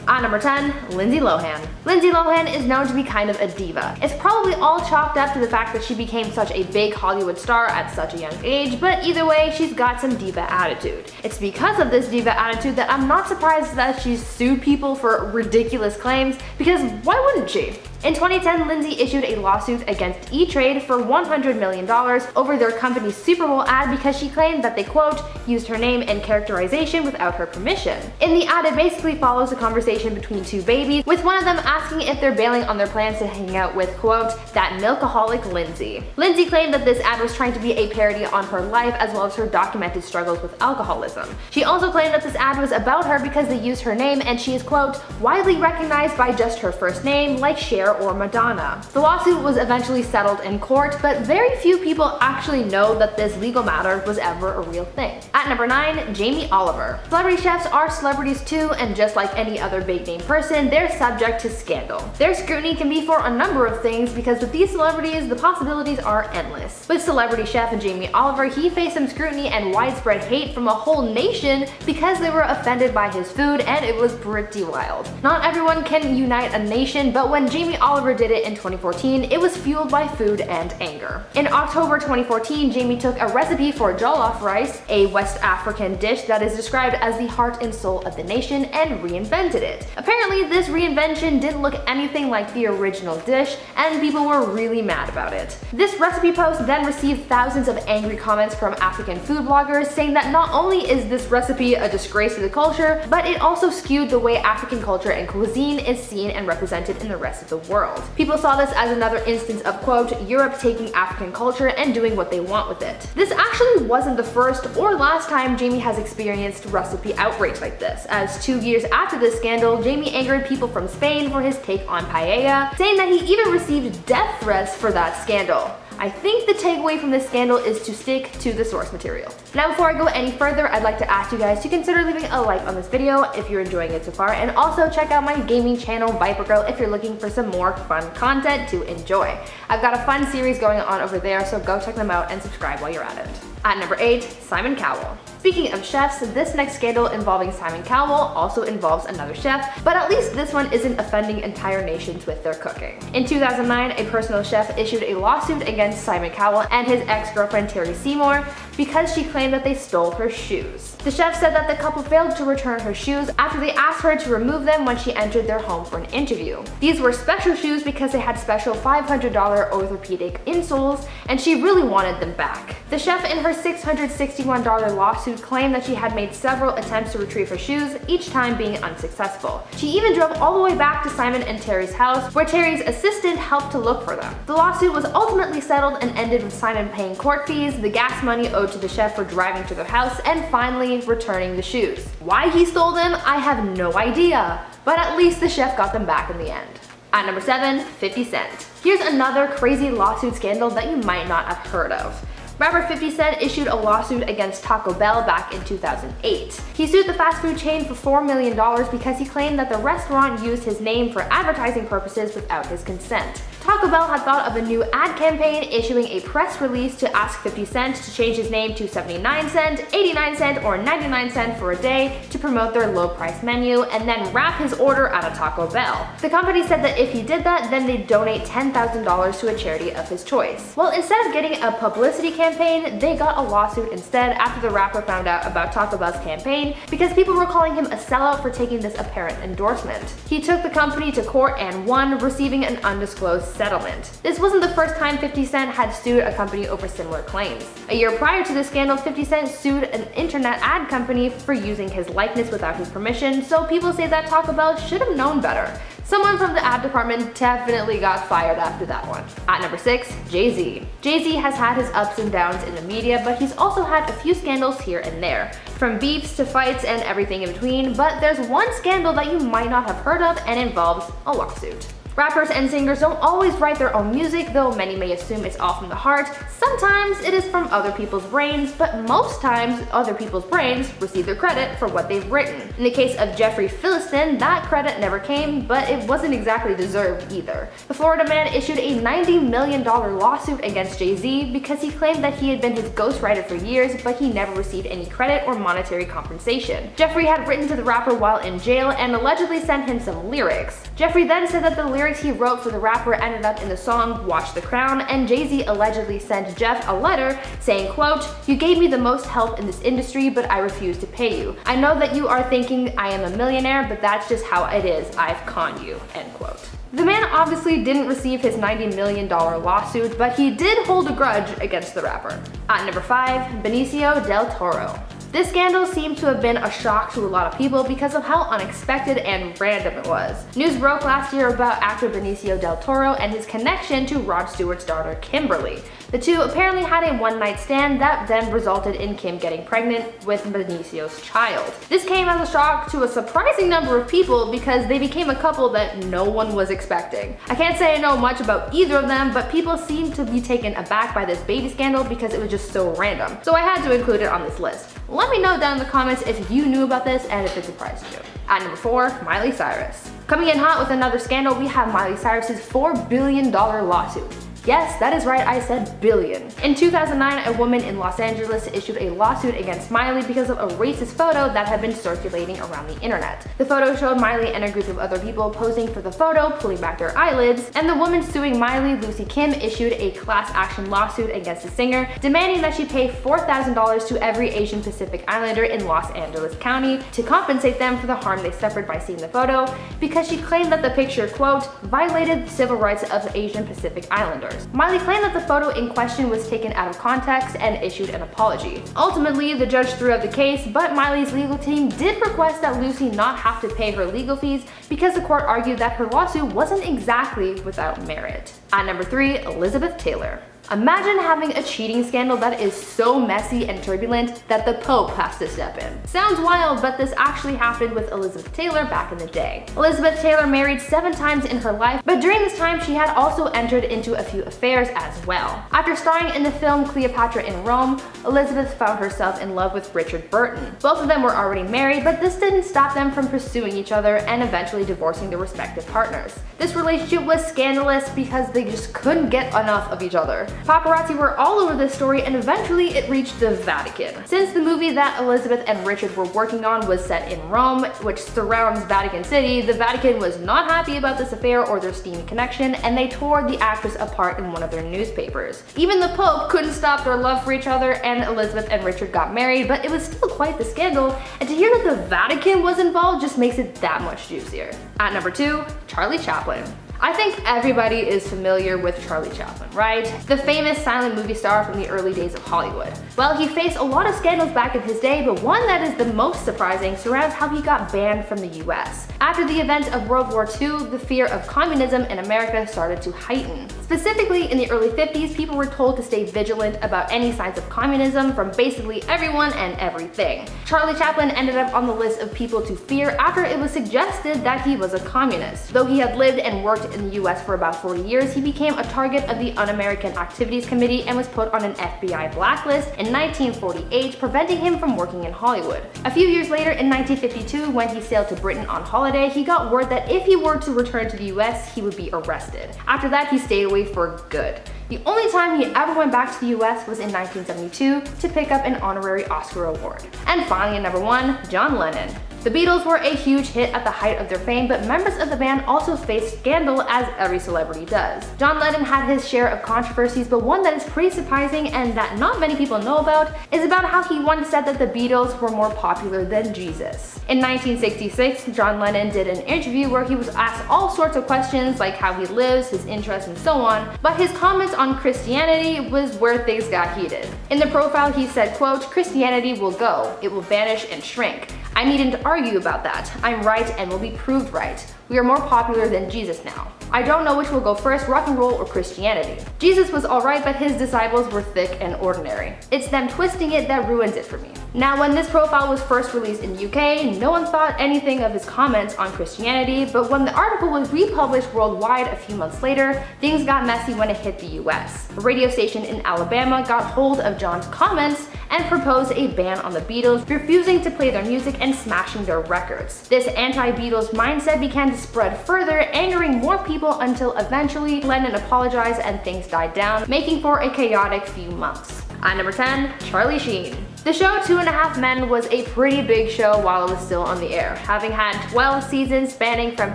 At number 10, Lindsay Lohan. Lindsay Lohan is known to be kind of a diva. It's probably all chalked up to the fact that she became such a big Hollywood star at such a young age, but either way, she's got some diva attitude. It's because of this diva attitude that I'm not surprised that she's sued people for ridiculous claims, because why wouldn't she? In 2010, Lindsay issued a lawsuit against E-Trade for $100 million over their company's Super Bowl ad because she claimed that they, quote, used her name and characterization without her permission. In the ad, it basically follows a conversation between two babies, with one of them asking if they're bailing on their plans to hang out with, quote, that milkaholic Lindsay. Lindsay claimed that this ad was trying to be a parody on her life as well as her documented struggles with alcoholism. She also claimed that this ad was about her because they used her name and she is, quote, widely recognized by just her first name, like Cher or Madonna. The lawsuit was eventually settled in court, but very few people actually know that this legal matter was ever a real thing. At number 9, Jamie Oliver. Celebrity chefs are celebrities too, and just like any other big name person, they're subject to scandal. Their scrutiny can be for a number of things because with these celebrities, the possibilities are endless. With celebrity chef Jamie Oliver, he faced some scrutiny and widespread hate from a whole nation because they were offended by his food, and it was pretty wild. Not everyone can unite a nation, but when Jamie Oliver did it in 2014, it was fueled by food and anger. In October 2014, Jamie took a recipe for jollof rice, a West African dish that is described as the heart and soul of the nation, and reinvented it. Apparently, this reinvention didn't look anything like the original dish, and people were really mad about it. This recipe post then received thousands of angry comments from African food bloggers saying that not only is this recipe a disgrace to the culture, but it also skewed the way African culture and cuisine is seen and represented in the rest of the world. People saw this as another instance of, quote, Europe taking African culture and doing what they want with it. This actually wasn't the first or last time Jamie has experienced recipe outrage like this, as 2 years after this scandal, Jamie angered people from Spain for his take on paella, saying that he even received death threats for that scandal. I think the takeaway from this scandal is to stick to the source material. Now before I go any further, I'd like to ask you guys to consider leaving a like on this video if you're enjoying it so far, and also check out my gaming channel Viper Girl if you're looking for some more fun content to enjoy. I've got a fun series going on over there, so go check them out and subscribe while you're at it. At number 8, Simon Cowell. Speaking of chefs, this next scandal involving Simon Cowell also involves another chef, but at least this one isn't offending entire nations with their cooking. In 2009, a personal chef issued a lawsuit against Simon Cowell and his ex-girlfriend Terry Seymour because she claimed that they stole her shoes. The chef said that the couple failed to return her shoes after they asked her to remove them when she entered their home for an interview. These were special shoes because they had special $500 orthopedic insoles, and she really wanted them back. The chef in her $661 lawsuit claimed that she had made several attempts to retrieve her shoes, each time being unsuccessful. She even drove all the way back to Simon and Terry's house, where Terry's assistant helped to look for them. The lawsuit was ultimately settled and ended with Simon paying court fees, the gas money owed to the chef for driving to their house, and finally returning the shoes. Why he stole them, I have no idea, but at least the chef got them back in the end. At number 7, 50 Cent. Here's another crazy lawsuit scandal that you might not have heard of. Rapper 50 Cent issued a lawsuit against Taco Bell back in 2008. He sued the fast food chain for $4 million because he claimed that the restaurant used his name for advertising purposes without his consent. Taco Bell had thought of a new ad campaign, issuing a press release to ask 50 Cent to change his name to 79 cent, 89 cent, or 99 cent for a day to promote their low price menu, and then wrap his order at a Taco Bell. The company said that if he did that, then they'd donate $10,000 to a charity of his choice. Well, instead of getting a publicity campaign, they got a lawsuit instead after the rapper found out about Taco Bell's campaign because people were calling him a sellout for taking this apparent endorsement. He took the company to court and won, receiving an undisclosed settlement. This wasn't the first time 50 Cent had sued a company over similar claims. A year prior to this scandal, 50 Cent sued an internet ad company for using his likeness without his permission, so people say that Taco Bell should have known better. Someone from the ad department definitely got fired after that one. At number 6, Jay-Z. Jay-Z has had his ups and downs in the media, but he's also had a few scandals here and there, from beefs to fights and everything in between, but there's one scandal that you might not have heard of and involves a lawsuit. Rappers and singers don't always write their own music, though many may assume it's all from the heart. Sometimes it is from other people's brains, but most times other people's brains receive their credit for what they've written. In the case of Jeffrey Philston, that credit never came, but it wasn't exactly deserved either. The Florida man issued a $90 million lawsuit against Jay-Z because he claimed that he had been his ghostwriter for years, but he never received any credit or monetary compensation. Jeffrey had written to the rapper while in jail and allegedly sent him some lyrics. Jeffrey then said that the lyrics he wrote for the rapper ended up in the song Watch the Crown, and Jay-Z allegedly sent Jeff a letter saying, quote, "You gave me the most help in this industry, but I refuse to pay you. I know that you are thinking I am a millionaire, but that's just how it is. I've conned you," end quote. The man obviously didn't receive his $90 million lawsuit, but he did hold a grudge against the rapper. At number 5, Benicio del Toro. This scandal seemed to have been a shock to a lot of people because of how unexpected and random it was. News broke last year about actor Benicio del Toro and his connection to Rod Stewart's daughter Kimberly. The two apparently had a one-night stand that then resulted in Kim getting pregnant with Benicio's child. This came as a shock to a surprising number of people because they became a couple that no one was expecting. I can't say I know much about either of them, but people seemed to be taken aback by this baby scandal because it was just so random. So I had to include it on this list. Let me know down in the comments if you knew about this and if it surprised you. At number 4, Miley Cyrus. Coming in hot with another scandal, we have Miley Cyrus's $4 billion lawsuit. Yes, that is right, I said billion. In 2009, a woman in Los Angeles issued a lawsuit against Miley because of a racist photo that had been circulating around the internet. The photo showed Miley and a group of other people posing for the photo, pulling back their eyelids, and the woman suing Miley, Lucy Kim, issued a class action lawsuit against the singer, demanding that she pay $4,000 to every Asian Pacific Islander in Los Angeles County to compensate them for the harm they suffered by seeing the photo, because she claimed that the picture, quote, violated the civil rights of Asian Pacific Islanders. Miley claimed that the photo in question was taken out of context and issued an apology. Ultimately, the judge threw out the case, but Miley's legal team did request that Lucy not have to pay her legal fees because the court argued that her lawsuit wasn't exactly without merit. At number 3, Elizabeth Taylor. Imagine having a cheating scandal that is so messy and turbulent that the Pope has to step in. Sounds wild, but this actually happened with Elizabeth Taylor back in the day. Elizabeth Taylor married 7 times in her life, but during this time she had also entered into a few affairs as well. After starring in the film Cleopatra in Rome, Elizabeth found herself in love with Richard Burton. Both of them were already married, but this didn't stop them from pursuing each other and eventually divorcing their respective partners. This relationship was scandalous because they just couldn't get enough of each other. Paparazzi were all over this story and eventually it reached the Vatican. Since the movie that Elizabeth and Richard were working on was set in Rome, which surrounds Vatican City, the Vatican was not happy about this affair or their steamy connection, and they tore the actress apart in one of their newspapers. Even the Pope couldn't stop their love for each other, and Elizabeth and Richard got married, but it was still quite the scandal, and to hear that the Vatican was involved just makes it that much juicier. At number 2, Charlie Chaplin. I think everybody is familiar with Charlie Chaplin, right? The famous silent movie star from the early days of Hollywood. Well, he faced a lot of scandals back in his day, but one that is the most surprising surrounds how he got banned from the US. After the events of World War II, the fear of communism in America started to heighten. Specifically, in the early 50s, people were told to stay vigilant about any signs of communism from basically everyone and everything. Charlie Chaplin ended up on the list of people to fear after it was suggested that he was a communist. Though he had lived and worked in the US for about 40 years, he became a target of the Un-American Activities Committee and was put on an FBI blacklist in 1948, preventing him from working in Hollywood. A few years later, in 1952, when he sailed to Britain on holiday, he got word that if he were to return to the US, he would be arrested. After that, he stayed away for good. The only time he ever went back to the US was in 1972 to pick up an honorary Oscar award. And finally, at number 1, John Lennon. The Beatles were a huge hit at the height of their fame, but members of the band also faced scandal, as every celebrity does. John Lennon had his share of controversies, but one that is pretty surprising and that not many people know about is about how he once said that the Beatles were more popular than Jesus. In 1966, John Lennon did an interview where he was asked all sorts of questions like how he lives, his interests, and so on, but his comments on Christianity was where things got heated. In the profile, he said, quote, "Christianity will go, it will vanish and shrink. I needn't argue about that. I'm right and will be proved right. We are more popular than Jesus now. I don't know which will go first, rock and roll or Christianity. Jesus was alright, but his disciples were thick and ordinary. It's them twisting it that ruins it for me. Now, when this profile was first released in UK, no one thought anything of his comments on Christianity, but when the article was republished worldwide a few months later, things got messy when it hit the US. A radio station in Alabama got hold of John's comments and proposed a ban on the Beatles, refusing to play their music and smashing their records. This anti-Beatles mindset began to spread further, angering more people until eventually Lennon apologized and things died down, making for a chaotic few months. At number 10, Charlie Sheen. The show 2.5 Men was a pretty big show while it was still on the air, having had 12 seasons spanning from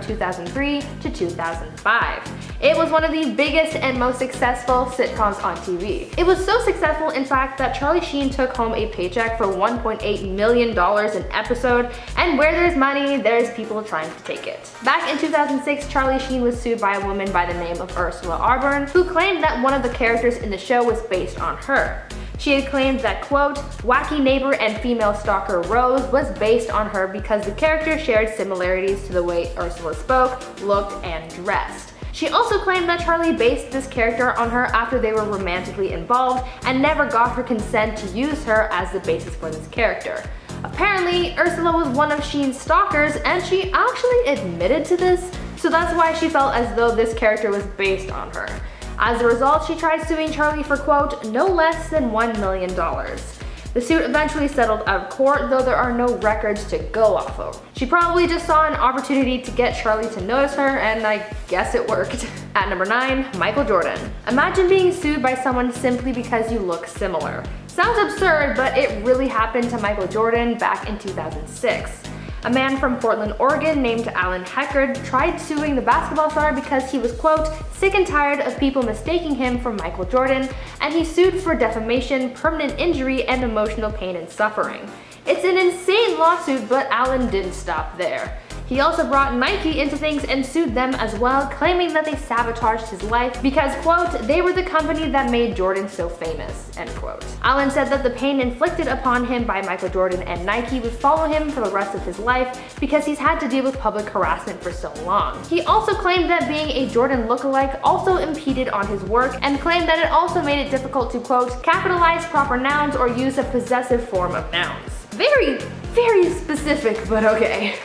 2003 to 2005. It was one of the biggest and most successful sitcoms on TV. It was so successful, in fact, that Charlie Sheen took home a paycheck for $1.8 million an episode, and where there's money, there's people trying to take it. Back in 2006, Charlie Sheen was sued by a woman by the name of Ursula Arburn, who claimed that one of the characters in the show was based on her. She had claimed that, quote, wacky neighbor and female stalker Rose was based on her because the character shared similarities to the way Ursula spoke, looked, and dressed. She also claimed that Charlie based this character on her after they were romantically involved and never got her consent to use her as the basis for this character. Apparently, Ursula was one of Sheen's stalkers, and she actually admitted to this, so that's why she felt as though this character was based on her. As a result, she tried suing Charlie for, quote, no less than $1 million. The suit eventually settled out of court, though there are no records to go off of. She probably just saw an opportunity to get Charlie to notice her, and I guess it worked. At number 9, Michael Jordan. Imagine being sued by someone simply because you look similar. Sounds absurd, but it really happened to Michael Jordan back in 2006. A man from Portland, Oregon named Alan Heckard tried suing the basketball star because he was, quote, sick and tired of people mistaking him for Michael Jordan, and he sued for defamation, permanent injury, and emotional pain and suffering. It's an insane lawsuit, but Alan didn't stop there. He also brought Nike into things and sued them as well, claiming that they sabotaged his life because, quote, they were the company that made Jordan so famous, end quote. Allen said that the pain inflicted upon him by Michael Jordan and Nike would follow him for the rest of his life because he's had to deal with public harassment for so long. He also claimed that being a Jordan lookalike also impeded on his work and claimed that it also made it difficult to, quote, capitalize proper nouns or use a possessive form of nouns. Very, very specific, but okay.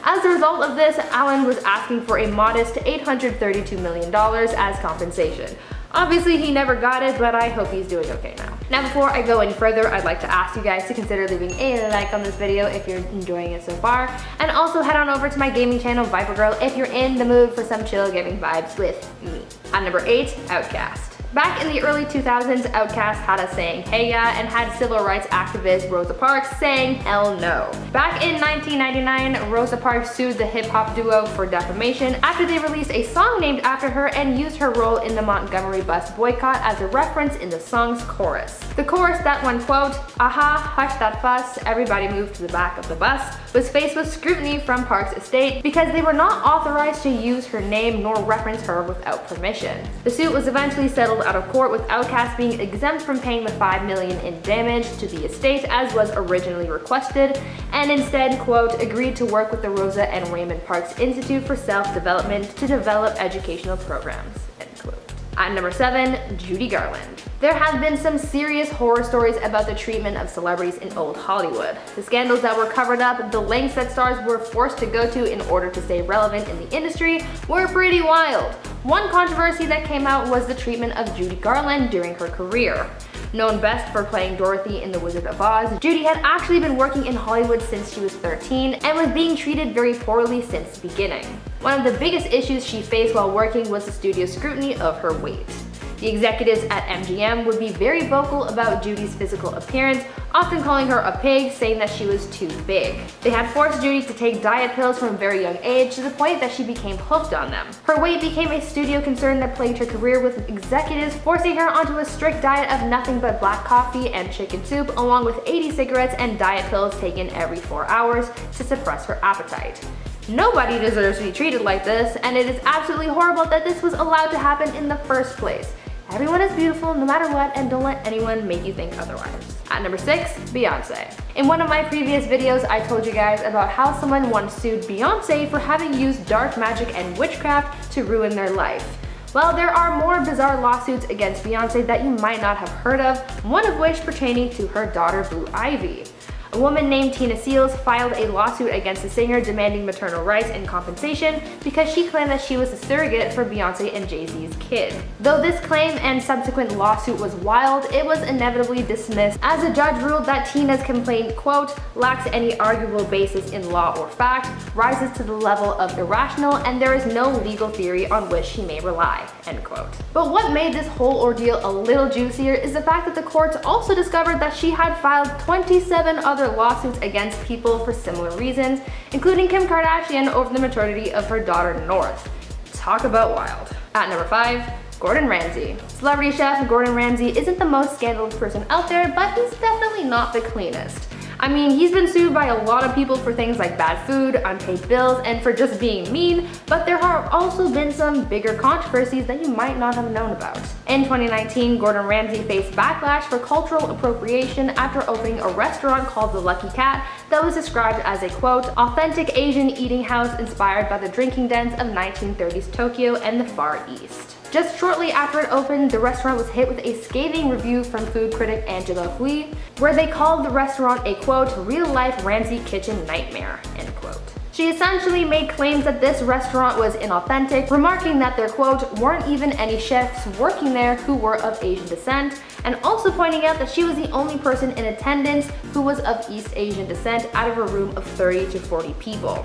As a result of this, Allen was asking for a modest $832 million as compensation. Obviously, he never got it, but I hope he's doing okay now. Now, before I go any further, I'd like to ask you guys to consider leaving a like on this video if you're enjoying it so far, and also head on over to my gaming channel, Viper Girl, if you're in the mood for some chill gaming vibes with me. At number 8, Outkast. Back in the early 2000s, Outkast had us saying hey ya and had civil rights activist Rosa Parks saying hell no. Back in 1999, Rosa Parks sued the hip-hop duo for defamation after they released a song named after her and used her role in the Montgomery bus boycott as a reference in the song's chorus. The chorus that went, quote, aha, hush that fuss, everybody move to the back of the bus, was faced with scrutiny from Parks' estate because they were not authorized to use her name nor reference her without permission. The suit was eventually settled out of court, with Outkast being exempt from paying the $5 million in damage to the estate as was originally requested, and instead, quote, agreed to work with the Rosa and Raymond Parks Institute for Self-Development to develop educational programs, end quote. At number 7, Judy Garland. There have been some serious horror stories about the treatment of celebrities in old Hollywood. The scandals that were covered up, the lengths that stars were forced to go to in order to stay relevant in the industry were pretty wild. One controversy that came out was the treatment of Judy Garland during her career. Known best for playing Dorothy in The Wizard of Oz, Judy had actually been working in Hollywood since she was 13 and was being treated very poorly since the beginning. One of the biggest issues she faced while working was the studio's scrutiny of her weight. The executives at MGM would be very vocal about Judy's physical appearance, often calling her a pig, saying that she was too big. They had forced Judy to take diet pills from a very young age to the point that she became hooked on them. Her weight became a studio concern that plagued her career, with executives forcing her onto a strict diet of nothing but black coffee and chicken soup, along with 80 cigarettes and diet pills taken every 4 hours to suppress her appetite. Nobody deserves to be treated like this, and it is absolutely horrible that this was allowed to happen in the first place. Everyone is beautiful no matter what, and don't let anyone make you think otherwise. At number 6, Beyonce. In one of my previous videos, I told you guys about how someone once sued Beyonce for having used dark magic and witchcraft to ruin their life. Well, there are more bizarre lawsuits against Beyonce that you might not have heard of, one of which pertaining to her daughter Blue Ivy. A woman named Tina Seals filed a lawsuit against the singer demanding maternal rights and compensation because she claimed that she was a surrogate for Beyonce and Jay-Z's kid. Though this claim and subsequent lawsuit was wild, it was inevitably dismissed as the judge ruled that Tina's complaint, quote, lacks any arguable basis in law or fact, rises to the level of irrational, and there is no legal theory on which she may rely, end quote. But what made this whole ordeal a little juicier is the fact that the courts also discovered that she had filed 27 other lawsuits against people for similar reasons, including Kim Kardashian over the maternity of her daughter North. Talk about wild. At number 5, Gordon Ramsay. Celebrity chef Gordon Ramsay isn't the most scandalous person out there, but he's definitely not the cleanest. I mean, he's been sued by a lot of people for things like bad food, unpaid bills, and for just being mean, but there have also been some bigger controversies that you might not have known about. In 2019, Gordon Ramsay faced backlash for cultural appropriation after opening a restaurant called The Lucky Cat that was described as a, quote, authentic Asian eating house inspired by the drinking dens of 1930s Tokyo and the Far East. Just shortly after it opened, the restaurant was hit with a scathing review from food critic Angela Hui, where they called the restaurant a, quote, real-life Ramsay kitchen nightmare, end quote. She essentially made claims that this restaurant was inauthentic, remarking that there, quote, weren't even any chefs working there who were of Asian descent, and also pointing out that she was the only person in attendance who was of East Asian descent out of a room of 30 to 40 people.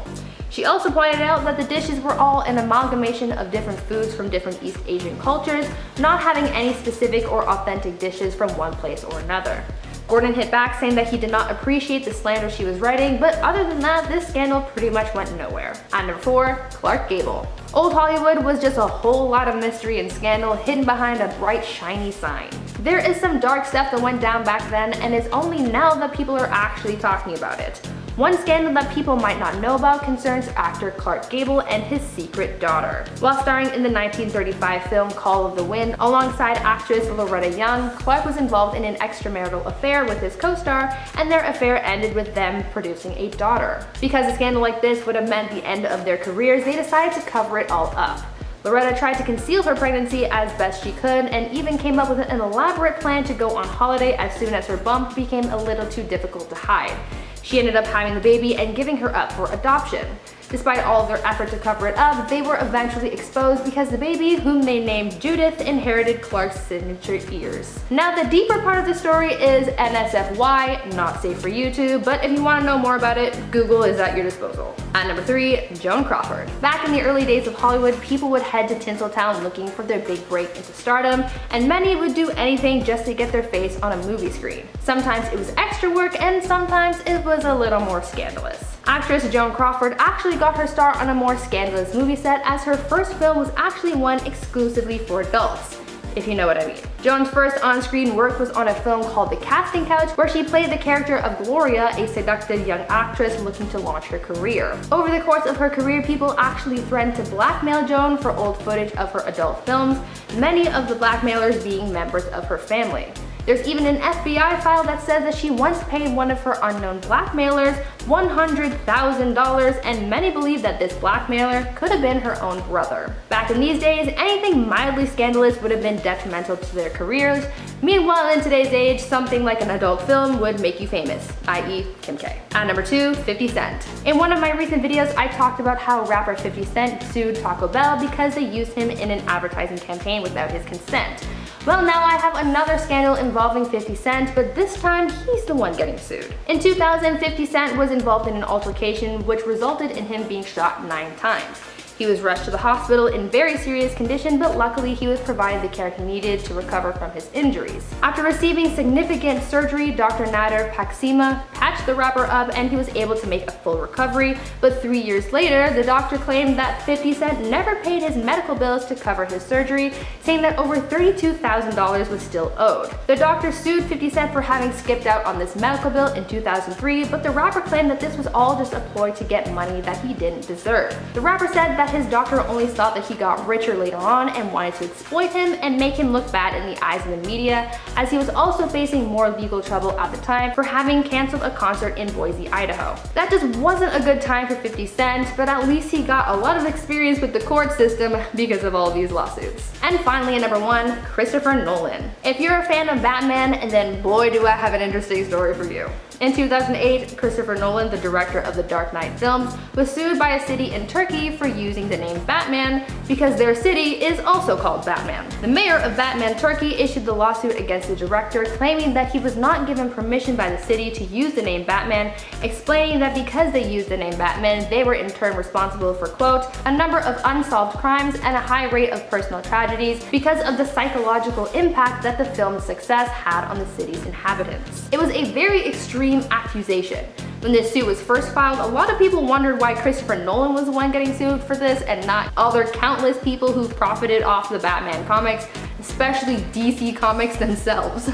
She also pointed out that the dishes were all an amalgamation of different foods from different East Asian cultures, not having any specific or authentic dishes from one place or another. Gordon hit back saying that he did not appreciate the slander she was writing, but other than that, this scandal pretty much went nowhere. At number 4, Clark Gable. Old Hollywood was just a whole lot of mystery and scandal hidden behind a bright, shiny sign. There is some dark stuff that went down back then, and it's only now that people are actually talking about it. One scandal that people might not know about concerns actor Clark Gable and his secret daughter. While starring in the 1935 film Call of the Wind alongside actress Loretta Young, Clark was involved in an extramarital affair with his co-star, and their affair ended with them producing a daughter. Because a scandal like this would have meant the end of their careers, they decided to cover it all up. Loretta tried to conceal her pregnancy as best she could and even came up with an elaborate plan to go on holiday as soon as her bump became a little too difficult to hide. She ended up having the baby and giving her up for adoption. Despite all of their effort to cover it up, they were eventually exposed because the baby, whom they named Judith, inherited Clark's signature ears. Now the deeper part of the story is NSFY, not safe for YouTube, but if you want to know more about it, Google is at your disposal. At number 3, Joan Crawford. Back in the early days of Hollywood, people would head to Tinseltown looking for their big break into stardom, and many would do anything just to get their face on a movie screen. Sometimes it was extra work, and sometimes it was a little more scandalous. Actress Joan Crawford actually got her start on a more scandalous movie set, as her first film was actually one exclusively for adults, if you know what I mean. Joan's first on-screen work was on a film called The Casting Couch, where she played the character of Gloria, a seductive young actress looking to launch her career. Over the course of her career, people actually threatened to blackmail Joan for old footage of her adult films, many of the blackmailers being members of her family. There's even an FBI file that says that she once paid one of her unknown blackmailers $100,000, and many believe that this blackmailer could have been her own brother. Back in these days, anything mildly scandalous would have been detrimental to their careers. Meanwhile, in today's age, something like an adult film would make you famous, i.e. Kim K. At number 2, 50 Cent. In one of my recent videos, I talked about how rapper 50 Cent sued Taco Bell because they used him in an advertising campaign without his consent. Well, now I have another scandal involving 50 Cent, but this time he's the one getting sued. In 2000, 50 Cent was involved in an altercation which resulted in him being shot 9 times. He was rushed to the hospital in very serious condition, but luckily he was provided the care he needed to recover from his injuries. After receiving significant surgery, Dr. Nader Paksima patched the rapper up and he was able to make a full recovery, but 3 years later, the doctor claimed that 50 Cent never paid his medical bills to cover his surgery, saying that over $32,000 was still owed. The doctor sued 50 Cent for having skipped out on this medical bill in 2003, but the rapper claimed that this was all just a ploy to get money that he didn't deserve. The rapper said that that his doctor only thought that he got richer later on and wanted to exploit him and make him look bad in the eyes of the media, as he was also facing more legal trouble at the time for having canceled a concert in Boise, Idaho. That just wasn't a good time for 50 Cent, but at least he got a lot of experience with the court system because of all these lawsuits. And finally at number 1, Christopher Nolan. If you're a fan of Batman, then boy do I have an interesting story for you. In 2008, Christopher Nolan, the director of the Dark Knight films, was sued by a city in Turkey for using the name Batman because their city is also called Batman. The mayor of Batman, Turkey issued the lawsuit against the director, claiming that he was not given permission by the city to use the name Batman, explaining that because they used the name Batman, they were in turn responsible for, quote, a number of unsolved crimes and a high rate of personal tragedies because of the psychological impact that the film's success had on the city's inhabitants. It was a very extreme accusation. When this suit was first filed, a lot of people wondered why Christopher Nolan was the one getting sued for this and not other countless people who profited off the Batman comics, especially DC Comics themselves.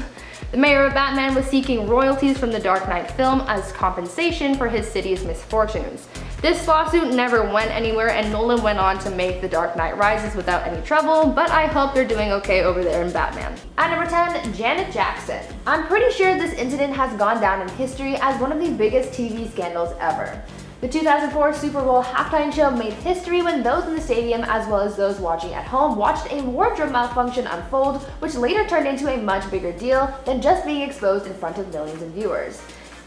The mayor of Batman was seeking royalties from the Dark Knight film as compensation for his city's misfortunes. This lawsuit never went anywhere and Nolan went on to make The Dark Knight Rises without any trouble, but I hope they're doing okay over there in Batman. At number 10, Janet Jackson. I'm pretty sure this incident has gone down in history as one of the biggest TV scandals ever. The 2004 Super Bowl halftime show made history when those in the stadium as well as those watching at home watched a wardrobe malfunction unfold, which later turned into a much bigger deal than just being exposed in front of millions of viewers.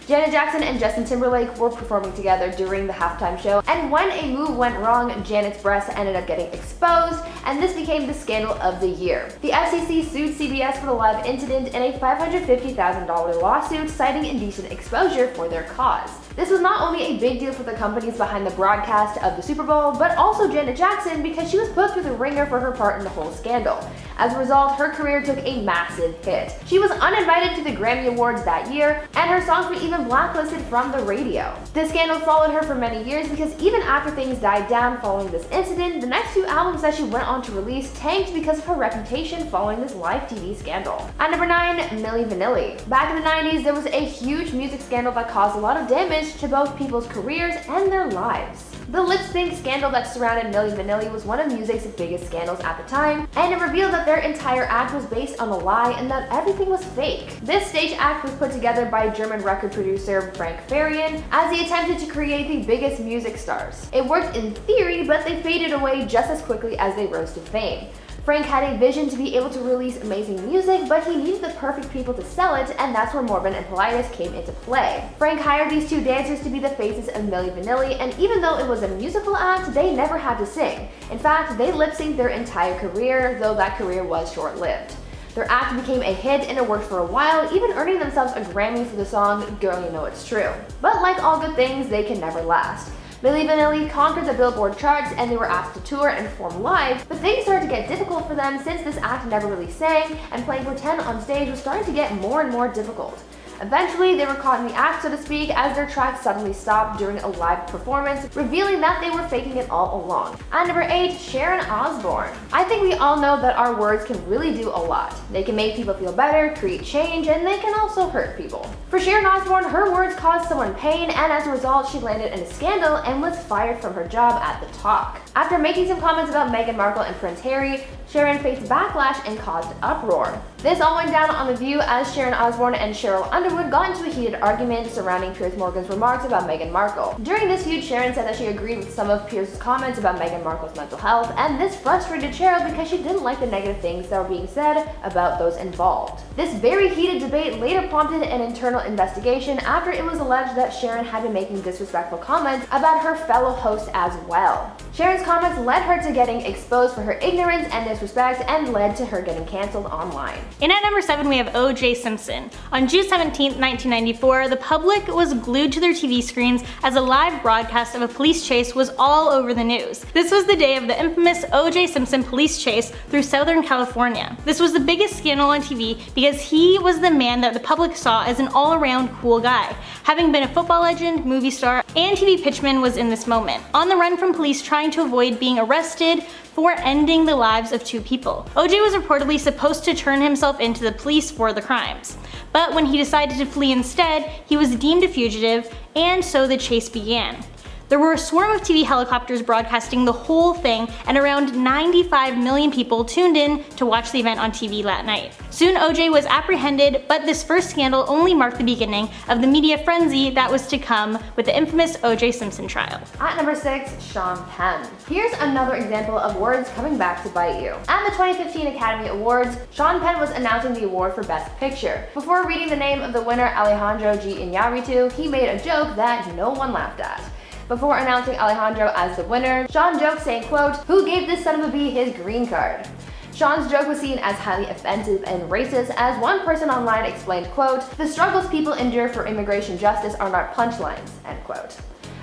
Janet Jackson and Justin Timberlake were performing together during the halftime show, and when a move went wrong, Janet's breasts ended up getting exposed, and this became the scandal of the year. The FCC sued CBS for the live incident in a $550,000 lawsuit citing indecent exposure for their cause. This was not only a big deal for the companies behind the broadcast of the Super Bowl, but also Janet Jackson because she was put through the ringer for her part in the whole scandal. As a result, her career took a massive hit. She was uninvited to the Grammy Awards that year, and her songs were even blacklisted from the radio. This scandal followed her for many years because even after things died down following this incident, the next few albums that she went on to release tanked because of her reputation following this live TV scandal. At number 9, Milli Vanilli. Back in the 90s, there was a huge music scandal that caused a lot of damage to both people's careers and their lives. The lip sync scandal that surrounded Milli Vanilli was one of music's biggest scandals at the time, and it revealed that their entire act was based on a lie and that everything was fake. This stage act was put together by German record producer Frank Farian as he attempted to create the biggest music stars. It worked in theory, but they faded away just as quickly as they rose to fame. Frank had a vision to be able to release amazing music, but he needed the perfect people to sell it, and that's where Morbid and Politis came into play. Frank hired these two dancers to be the faces of Milli Vanilli, and even though it was a musical act, they never had to sing. In fact, they lip-synced their entire career, though that career was short-lived. Their act became a hit and it worked for a while, even earning themselves a Grammy for the song Girl You Know It's True. But like all good things, they can never last. Milli Vanilli conquered the Billboard charts and they were asked to tour and perform live, but things started to get difficult for them since this act never really sang, and playing pretend on stage was starting to get more and more difficult. Eventually, they were caught in the act, so to speak, as their track suddenly stopped during a live performance, revealing that they were faking it all along. At number 8, Sharon Osbourne. I think we all know that our words can really do a lot. They can make people feel better, create change, and they can also hurt people. For Sharon Osbourne, her words caused someone pain, and as a result, she landed in a scandal and was fired from her job at The Talk. After making some comments about Meghan Markle and Prince Harry, Sharon faced backlash and caused uproar. This all went down on The View as Sharon Osbourne and Cheryl Underwood got into a heated argument surrounding Piers Morgan's remarks about Meghan Markle. During this feud, Sharon said that she agreed with some of Piers' comments about Meghan Markle's mental health, and this frustrated Cheryl because she didn't like the negative things that were being said about those involved. This very heated debate later prompted an internal investigation after it was alleged that Sharon had been making disrespectful comments about her fellow host as well. Sharon's comments led her to getting exposed for her ignorance and disrespect and led to her getting cancelled online. And at number 7, we have O.J. Simpson. On June 17, 1994, the public was glued to their TV screens as a live broadcast of a police chase was all over the news. This was the day of the infamous O.J. Simpson police chase through Southern California. This was the biggest scandal on TV because he was the man that the public saw as an all-around cool guy. Having been a football legend, movie star, and TV pitchman was in this moment, on the run from police trying to avoid being arrested for ending the lives of 2 people. OJ was reportedly supposed to turn himself into the police for the crimes, but when he decided to flee instead, he was deemed a fugitive, and so the chase began. There were a swarm of TV helicopters broadcasting the whole thing, and around 95 million people tuned in to watch the event on TV that night. Soon OJ was apprehended, but this first scandal only marked the beginning of the media frenzy that was to come with the infamous OJ Simpson trial. At number 6, Sean Penn. Here's another example of words coming back to bite you. At the 2015 Academy Awards, Sean Penn was announcing the award for Best Picture. Before reading the name of the winner, Alejandro G. Iñárritu, he made a joke that no one laughed at. Before announcing Alejandro as the winner, Sean joked saying, quote, "Who gave this son of a bee his green card?" Sean's joke was seen as highly offensive and racist, as one person online explained, quote, "The struggles people endure for immigration justice are not punchlines," end quote.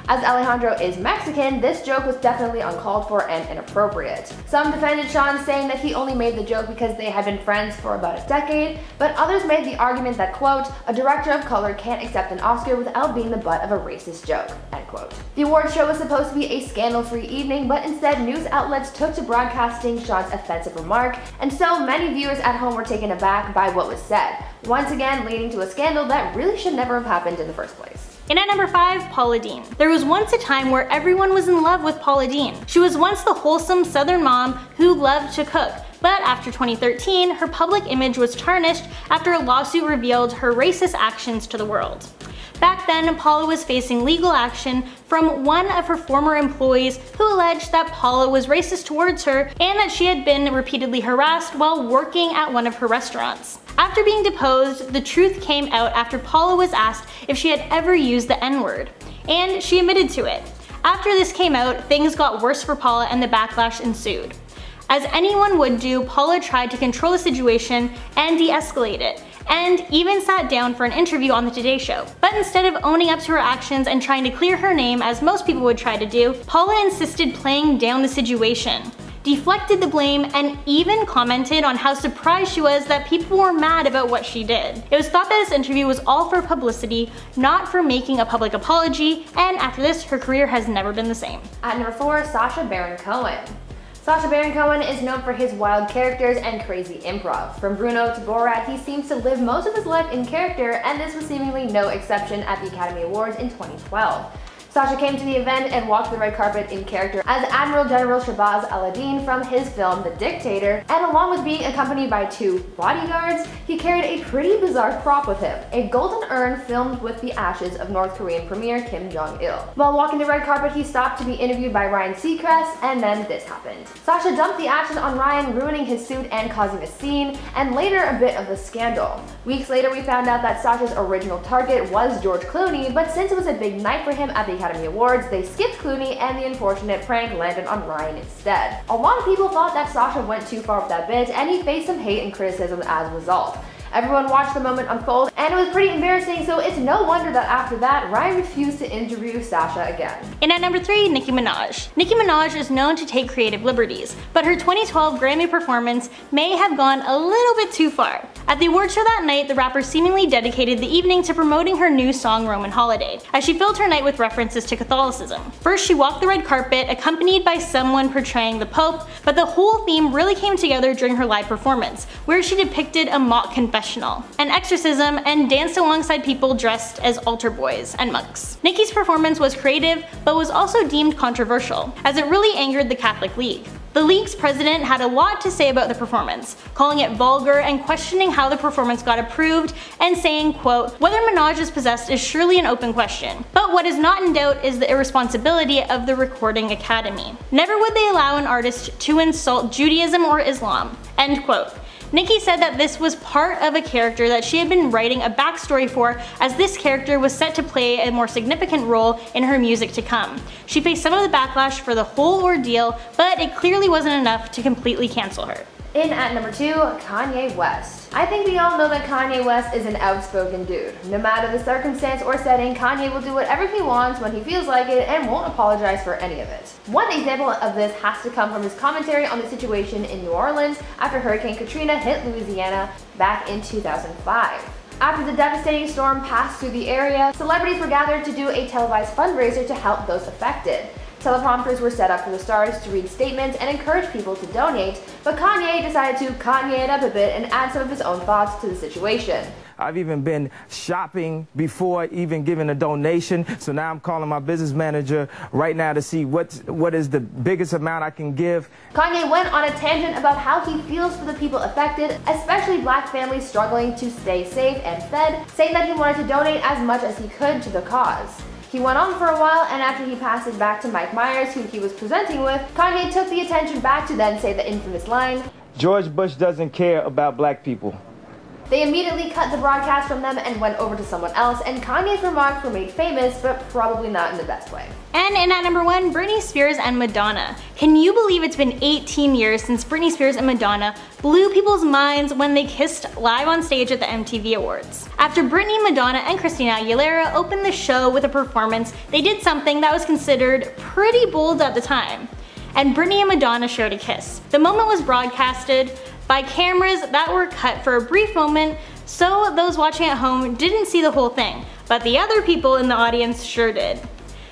As Alejandro is Mexican, this joke was definitely uncalled for and inappropriate. Some defended Sean, saying that he only made the joke because they had been friends for about a decade, but others made the argument that, quote, "A director of color can't accept an Oscar without being the butt of a racist joke," end quote. The award show was supposed to be a scandal-free evening, but instead news outlets took to broadcasting Sean's offensive remark, and so many viewers at home were taken aback by what was said, once again leading to a scandal that really should never have happened in the first place. And at number 5, Paula Deen. There was once a time where everyone was in love with Paula Deen. She was once the wholesome Southern mom who loved to cook, but after 2013, her public image was tarnished after a lawsuit revealed her racist actions to the world. Back then, Paula was facing legal action from one of her former employees who alleged that Paula was racist towards her and that she had been repeatedly harassed while working at one of her restaurants. After being deposed, the truth came out after Paula was asked if she had ever used the N-word, and she admitted to it. After this came out, things got worse for Paula and the backlash ensued. As anyone would do, Paula tried to control the situation and de-escalate it, and even sat down for an interview on the Today Show. But instead of owning up to her actions and trying to clear her name as most people would try to do, Paula insisted playing down the situation, deflected the blame, and even commented on how surprised she was that people were mad about what she did. It was thought that this interview was all for publicity, not for making a public apology, and after this, her career has never been the same. At number 4, Sacha Baron Cohen. Sacha Baron Cohen is known for his wild characters and crazy improv. From Bruno to Borat, he seems to live most of his life in character, and this was seemingly no exception at the Academy Awards in 2012. Sacha came to the event and walked the red carpet in character as Admiral General Shahbaz Aladdin from his film The Dictator, and along with being accompanied by 2 bodyguards, he carried a pretty bizarre prop with him, a golden urn filmed with the ashes of North Korean Premier Kim Jong-il. While walking the red carpet, he stopped to be interviewed by Ryan Seacrest, and then this happened. Sacha dumped the ashes on Ryan, ruining his suit and causing a scene, and later a bit of a scandal. Weeks later, we found out that Sacha's original target was George Clooney, but since it was a big night for him at the Academy Awards, they skipped Clooney and the unfortunate prank landed on Ryan instead. A lot of people thought that Sacha went too far with that bit, and he faced some hate and criticism as a result. Everyone watched the moment unfold, and it was pretty embarrassing, so it's no wonder that after that, Ryan refused to interview Sacha again. And at number 3, Nicki Minaj. Nicki Minaj is known to take creative liberties, but her 2012 Grammy performance may have gone a little bit too far. At the award show that night, the rapper seemingly dedicated the evening to promoting her new song Roman Holiday, as she filled her night with references to Catholicism. First, she walked the red carpet, accompanied by someone portraying the Pope, but the whole theme really came together during her live performance, where she depicted a mock confessional, an exorcism, and danced alongside people dressed as altar boys and monks. Nicki's performance was creative, but was also deemed controversial, as it really angered the Catholic League. The league's president had a lot to say about the performance, calling it vulgar and questioning how the performance got approved, and saying, quote, "Whether Minaj is possessed is surely an open question, but what is not in doubt is the irresponsibility of the Recording Academy. Never would they allow an artist to insult Judaism or Islam," end quote. Nicki said that this was part of a character that she had been writing a backstory for, as this character was set to play a more significant role in her music to come. She faced some of the backlash for the whole ordeal, but it clearly wasn't enough to completely cancel her. In at number 2, Kanye West. I think we all know that Kanye West is an outspoken dude. No matter the circumstance or setting, Kanye will do whatever he wants when he feels like it and won't apologize for any of it. One example of this has to come from his commentary on the situation in New Orleans after Hurricane Katrina hit Louisiana back in 2005. After the devastating storm passed through the area, celebrities were gathered to do a televised fundraiser to help those affected. Teleprompters were set up for the stars to read statements and encourage people to donate, but Kanye decided to Kanye it up a bit and add some of his own thoughts to the situation. I've even been shopping before even giving a donation, so now I'm calling my business manager right now to see what is the biggest amount I can give. Kanye went on a tangent about how he feels for the people affected, especially black families struggling to stay safe and fed, saying that he wanted to donate as much as he could to the cause. He went on for a while, and after he passed it back to Mike Myers, who he was presenting with, Kanye took the attention back to then say the infamous line, "George Bush doesn't care about black people." They immediately cut the broadcast from them and went over to someone else, and Kanye's remarks were made famous, but probably not in the best way. And in at number 1, Britney Spears and Madonna. Can you believe it's been 18 years since Britney Spears and Madonna blew people's minds when they kissed live on stage at the MTV Awards? After Britney, Madonna, and Christina Aguilera opened the show with a performance, they did something that was considered pretty bold at the time. And Britney and Madonna shared a kiss. The moment was broadcasted by cameras that were cut for a brief moment, so those watching at home didn't see the whole thing, but the other people in the audience sure did.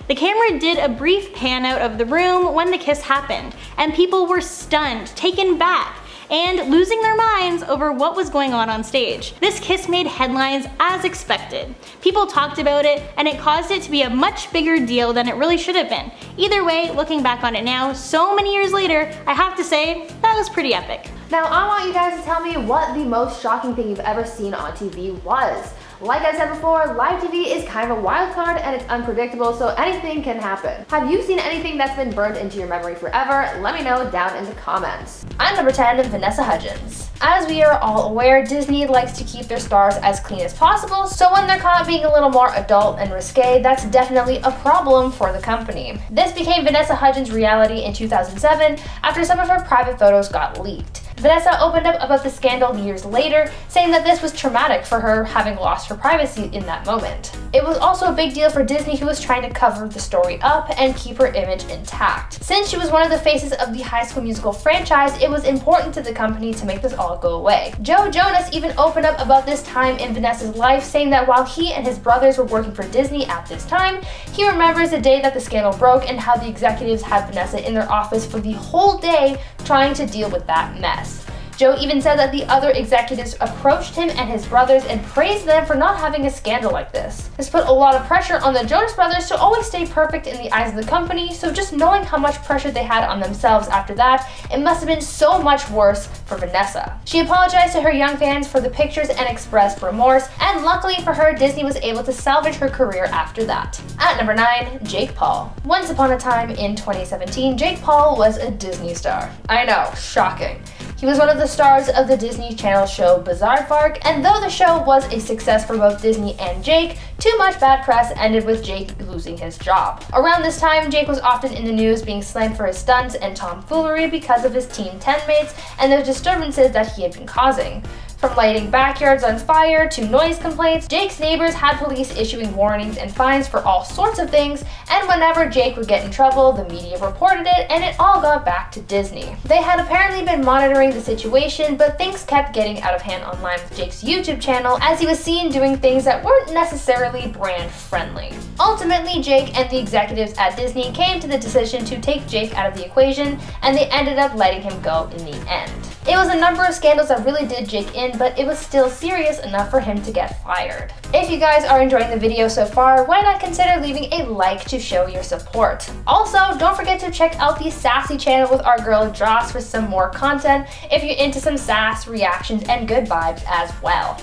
The camera did a brief pan out of the room when the kiss happened, and people were stunned, taken back, and losing their minds over what was going on stage. This kiss made headlines as expected. People talked about it, and it caused it to be a much bigger deal than it really should have been. Either way, looking back on it now, so many years later, I have to say, that was pretty epic. Now I want you guys to tell me what the most shocking thing you've ever seen on TV was. Like I said before, live TV is kind of a wild card and it's unpredictable, so anything can happen. Have you seen anything that's been burned into your memory forever? Let me know down in the comments. At number 10, Vanessa Hudgens. As we are all aware, Disney likes to keep their stars as clean as possible, so when they're caught being a little more adult and risque, that's definitely a problem for the company. This became Vanessa Hudgens' reality in 2007 after some of her private photos got leaked. Vanessa opened up about the scandal years later, saying that this was traumatic for her, having lost her privacy in that moment. It was also a big deal for Disney, who was trying to cover the story up and keep her image intact. Since she was one of the faces of the High School Musical franchise, it was important to the company to make this all go away. Joe Jonas even opened up about this time in Vanessa's life, saying that while he and his brothers were working for Disney at this time, he remembers the day that the scandal broke and how the executives had Vanessa in their office for the whole day trying to deal with that mess. Joe even said that the other executives approached him and his brothers and praised them for not having a scandal like this. This put a lot of pressure on the Jonas brothers to always stay perfect in the eyes of the company, so just knowing how much pressure they had on themselves after that, it must have been so much worse for Vanessa. She apologized to her young fans for the pictures and expressed remorse, and luckily for her, Disney was able to salvage her career after that. At number 9, Jake Paul. Once upon a time in 2017, Jake Paul was a Disney star. I know, shocking. He was one of the stars of the Disney Channel show Bizarre, and though the show was a success for both Disney and Jake, too much bad press ended with Jake losing his job. Around this time, Jake was often in the news being slammed for his stunts and tomfoolery because of his Team 10 mates and the disturbances that he had been causing. From lighting backyards on fire to noise complaints, Jake's neighbors had police issuing warnings and fines for all sorts of things, and whenever Jake would get in trouble, the media reported it, and it all got back to Disney. They had apparently been monitoring the situation, but things kept getting out of hand online with Jake's YouTube channel, as he was seen doing things that weren't necessarily brand friendly. Ultimately, Jake and the executives at Disney came to the decision to take Jake out of the equation, and they ended up letting him go in the end. It was a number of scandals that really did Jake in, but it was still serious enough for him to get fired. If you guys are enjoying the video so far, why not consider leaving a like to show your support? Also, don't forget to check out the Sassy channel with our girl Joss for some more content if you're into some sass, reactions, and good vibes as well.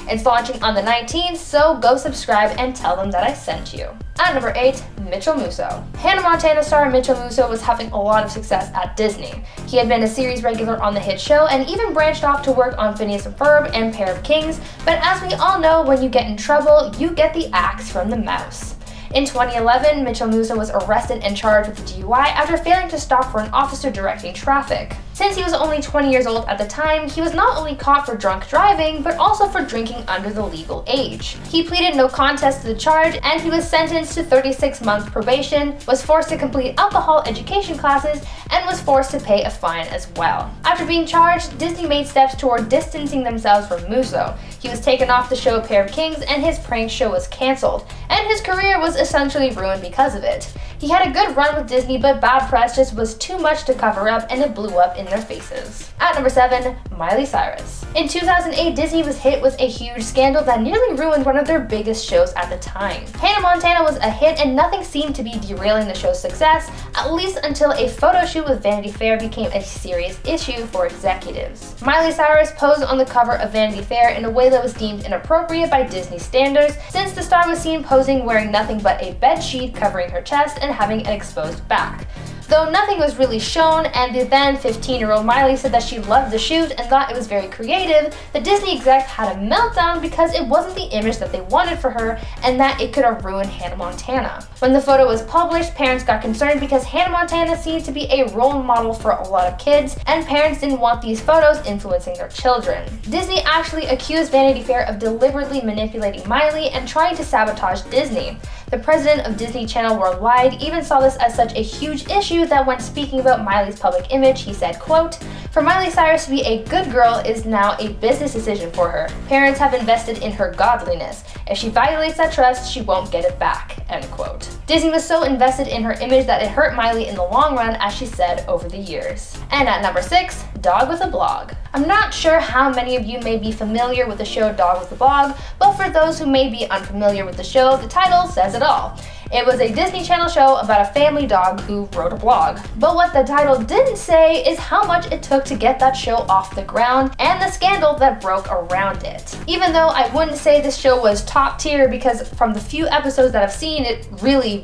It's launching on the 19th, so go subscribe and tell them that I sent you. At number 8, Mitchell Musso. Hannah Montana star Mitchell Musso was having a lot of success at Disney. He had been a series regular on the hit show and even branched off to work on Phineas and Ferb and Pair of Kings, but as we all know, when you get in trouble, you get the axe from the mouse. In 2011, Mitchell Musso was arrested and charged with DUI after failing to stop for an officer directing traffic. Since he was only 20 years old at the time, he was not only caught for drunk driving, but also for drinking under the legal age. He pleaded no contest to the charge, and he was sentenced to 36 months probation, was forced to complete alcohol education classes, and was forced to pay a fine as well. After being charged, Disney made steps toward distancing themselves from Musso. He was taken off the show Pair of Kings, and his prank show was cancelled, and his career was essentially ruined because of it. He had a good run with Disney, but bad press just was too much to cover up and it blew up in their faces. At number 7, Miley Cyrus. In 2008, Disney was hit with a huge scandal that nearly ruined one of their biggest shows at the time. Hannah Montana was a hit and nothing seemed to be derailing the show's success, at least until a photo shoot with Vanity Fair became a serious issue for executives. Miley Cyrus posed on the cover of Vanity Fair in a way that was deemed inappropriate by Disney standards, since the star was seen posing wearing nothing but a bed sheet covering her chest and having an exposed back. Though nothing was really shown, and the then 15-year-old Miley said that she loved the shoot and thought it was very creative, the Disney exec had a meltdown because it wasn't the image that they wanted for her and that it could have ruined Hannah Montana. When the photo was published, parents got concerned because Hannah Montana seemed to be a role model for a lot of kids, and parents didn't want these photos influencing their children. Disney actually accused Vanity Fair of deliberately manipulating Miley and trying to sabotage Disney. The president of Disney Channel Worldwide even saw this as such a huge issue that when speaking about Miley's public image, he said, quote, "For Miley Cyrus to be a good girl is now a business decision for her. Parents have invested in her godliness. If she violates that trust, she won't get it back," end quote. Disney was so invested in her image that it hurt Miley in the long run, as she said over the years. And at number 6, Dog with a Blog. I'm not sure how many of you may be familiar with the show Dog with a Blog, but for those who may be unfamiliar with the show, the title says it all. It was a Disney Channel show about a family dog who wrote a blog. But what the title didn't say is how much it took to get that show off the ground and the scandal that broke around it. Even though I wouldn't say this show was top tier, because from the few episodes that I've seen, it really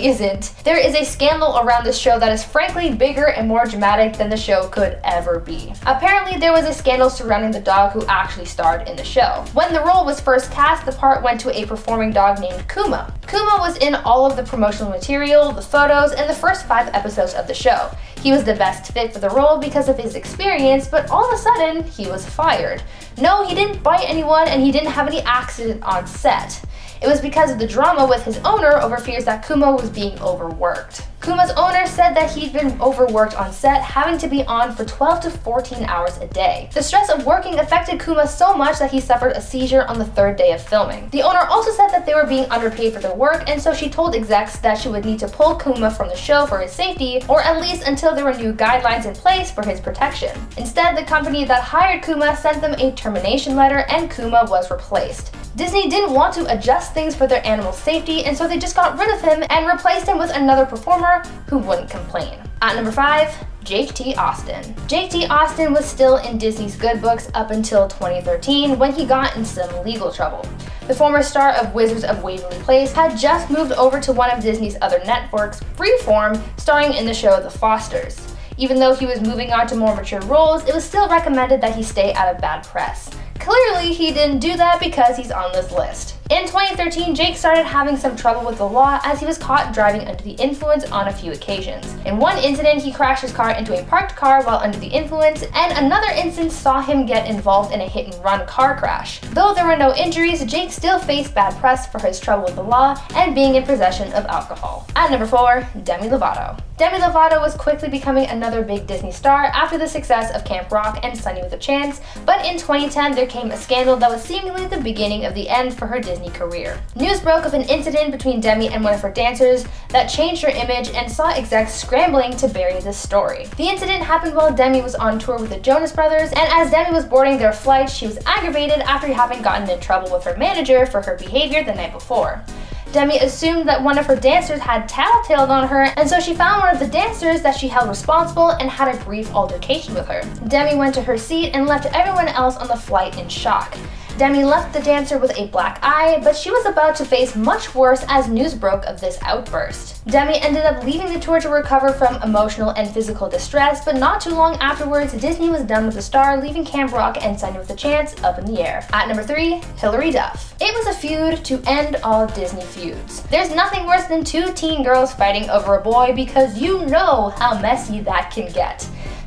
isn't. There is a scandal around this show that is frankly bigger and more dramatic than the show could ever be. Apparently there was a scandal surrounding the dog who actually starred in the show. When the role was first cast, the part went to a performing dog named Kuma. Kuma was in all of the promotional material, the photos, and the first 5 episodes of the show. He was the best fit for the role because of his experience, but all of a sudden, he was fired. No, he didn't bite anyone and he didn't have any accident on set. It was because of the drama with his owner over fears that Kuma was being overworked. Kuma's owner said that he'd been overworked on set, having to be on for 12 to 14 hours a day. The stress of working affected Kuma so much that he suffered a seizure on the 3rd day of filming. The owner also said that they were being underpaid for their work, and so she told execs that she would need to pull Kuma from the show for his safety, or at least until there were new guidelines in place for his protection. Instead, the company that hired Kuma sent them a termination letter and Kuma was replaced. Disney didn't want to adjust things for their animal's safety, and so they just got rid of him and replaced him with another performer who wouldn't complain. At number 5, Jake T. Austin. Jake T. Austin was still in Disney's good books up until 2013 when he got in some legal trouble. The former star of Wizards of Waverly Place had just moved over to one of Disney's other networks, Freeform, starring in the show The Fosters. Even though he was moving on to more mature roles, it was still recommended that he stay out of bad press. Clearly, he didn't do that because he's on this list. In 2013, Jake started having some trouble with the law as he was caught driving under the influence on a few occasions. In one incident, he crashed his car into a parked car while under the influence, and another instance saw him get involved in a hit-and-run car crash. Though there were no injuries, Jake still faced bad press for his trouble with the law and being in possession of alcohol. At number 4, Demi Lovato. Demi Lovato was quickly becoming another big Disney star after the success of Camp Rock and Sunny with a Chance, but in 2010 there came a scandal that was seemingly the beginning of the end for her Disney career. News broke of an incident between Demi and one of her dancers that changed her image and saw execs scrambling to bury this story. The incident happened while Demi was on tour with the Jonas Brothers, and as Demi was boarding their flight, she was aggravated after having gotten in trouble with her manager for her behavior the night before. Demi assumed that one of her dancers had tattletailed on her, and so she found one of the dancers that she held responsible and had a brief altercation with her. Demi went to her seat and left everyone else on the flight in shock. Demi left the dancer with a black eye, but she was about to face much worse as news broke of this outburst. Demi ended up leaving the tour to recover from emotional and physical distress, but not too long afterwards, Disney was done with the star, leaving Camp Rock and Sunny with a Chance up in the air. At number 3, Hilary Duff. It was a feud to end all Disney feuds. There's nothing worse than 2 teen girls fighting over a boy, because you know how messy that can get.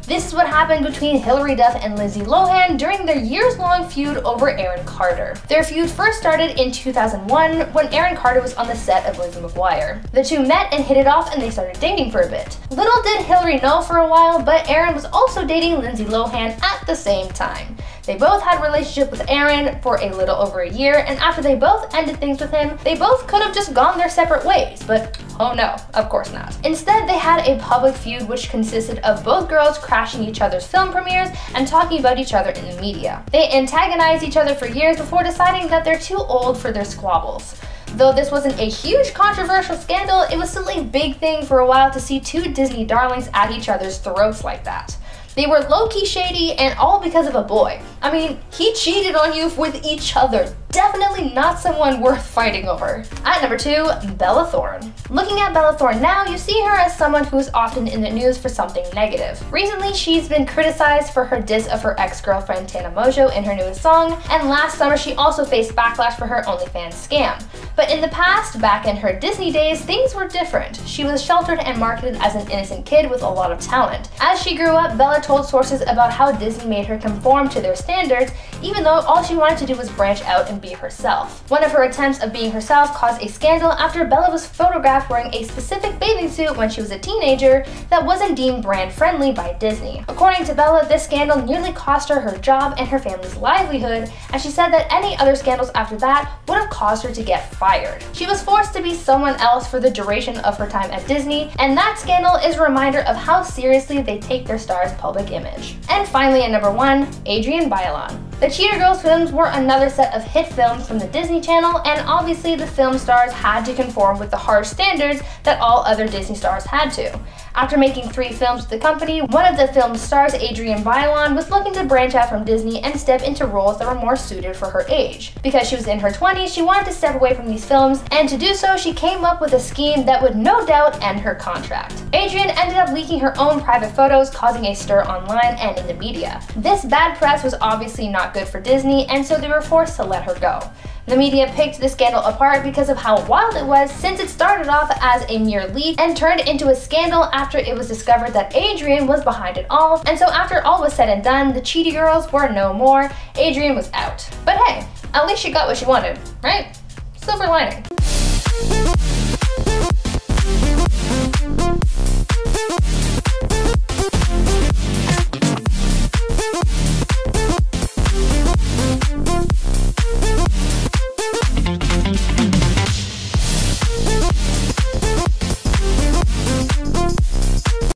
This is what happened between Hilary Duff and Lindsay Lohan during their years-long feud over Aaron Carter. Their feud first started in 2001 when Aaron Carter was on the set of Lizzie McGuire. The two met and hit it off, and they started dating for a bit. Little did Hilary know for a while, but Aaron was also dating Lindsay Lohan at the same time. They both had a relationship with Aaron for a little over a year, and after they both ended things with him, they both could have just gone their separate ways, but oh no, of course not. Instead, they had a public feud which consisted of both girls crashing each other's film premieres and talking about each other in the media. They antagonized each other for years before deciding that they're too old for their squabbles. Though this wasn't a huge controversial scandal, it was still a big thing for a while to see two Disney darlings at each other's throats like that. They were low-key shady, and all because of a boy. I mean, he cheated on you with each other. Definitely not someone worth fighting over. At number 2, Bella Thorne. Looking at Bella Thorne now, you see her as someone who is often in the news for something negative. Recently, she's been criticized for her diss of her ex-girlfriend Tana Mongeau in her newest song, and last summer she also faced backlash for her OnlyFans scam. But in the past, back in her Disney days, things were different. She was sheltered and marketed as an innocent kid with a lot of talent. As she grew up, Bella told sources about how Disney made her conform to their standards, even though all she wanted to do was branch out and be herself. One of her attempts of being herself caused a scandal after Bella was photographed wearing a specific bathing suit when she was a teenager that wasn't deemed brand friendly by Disney. According to Bella, this scandal nearly cost her her job and her family's livelihood, and she said that any other scandals after that would have caused her to get fired. She was forced to be someone else for the duration of her time at Disney, and that scandal is a reminder of how seriously they take their stars' public image. And finally, at number 1, Adrienne Bailon. The Cheetah Girls films were another set of hit films from the Disney Channel, and obviously the film stars had to conform with the harsh standards that all other Disney stars had to. After making 3 films with the company, one of the film stars, Adrienne Bailon, was looking to branch out from Disney and step into roles that were more suited for her age. Because she was in her 20s, she wanted to step away from these films, and to do so, she came up with a scheme that would no doubt end her contract. Adrienne ended up leaking her own private photos, causing a stir online and in the media. This bad press was obviously not good for Disney, and so they were forced to let her go. The media picked the scandal apart because of how wild it was, since it started off as a mere leak and turned into a scandal after it was discovered that Adrienne was behind it all, and so after all was said and done, the Cheetah Girls were no more, Adrienne was out. But hey, at least she got what she wanted, right? Silver lining.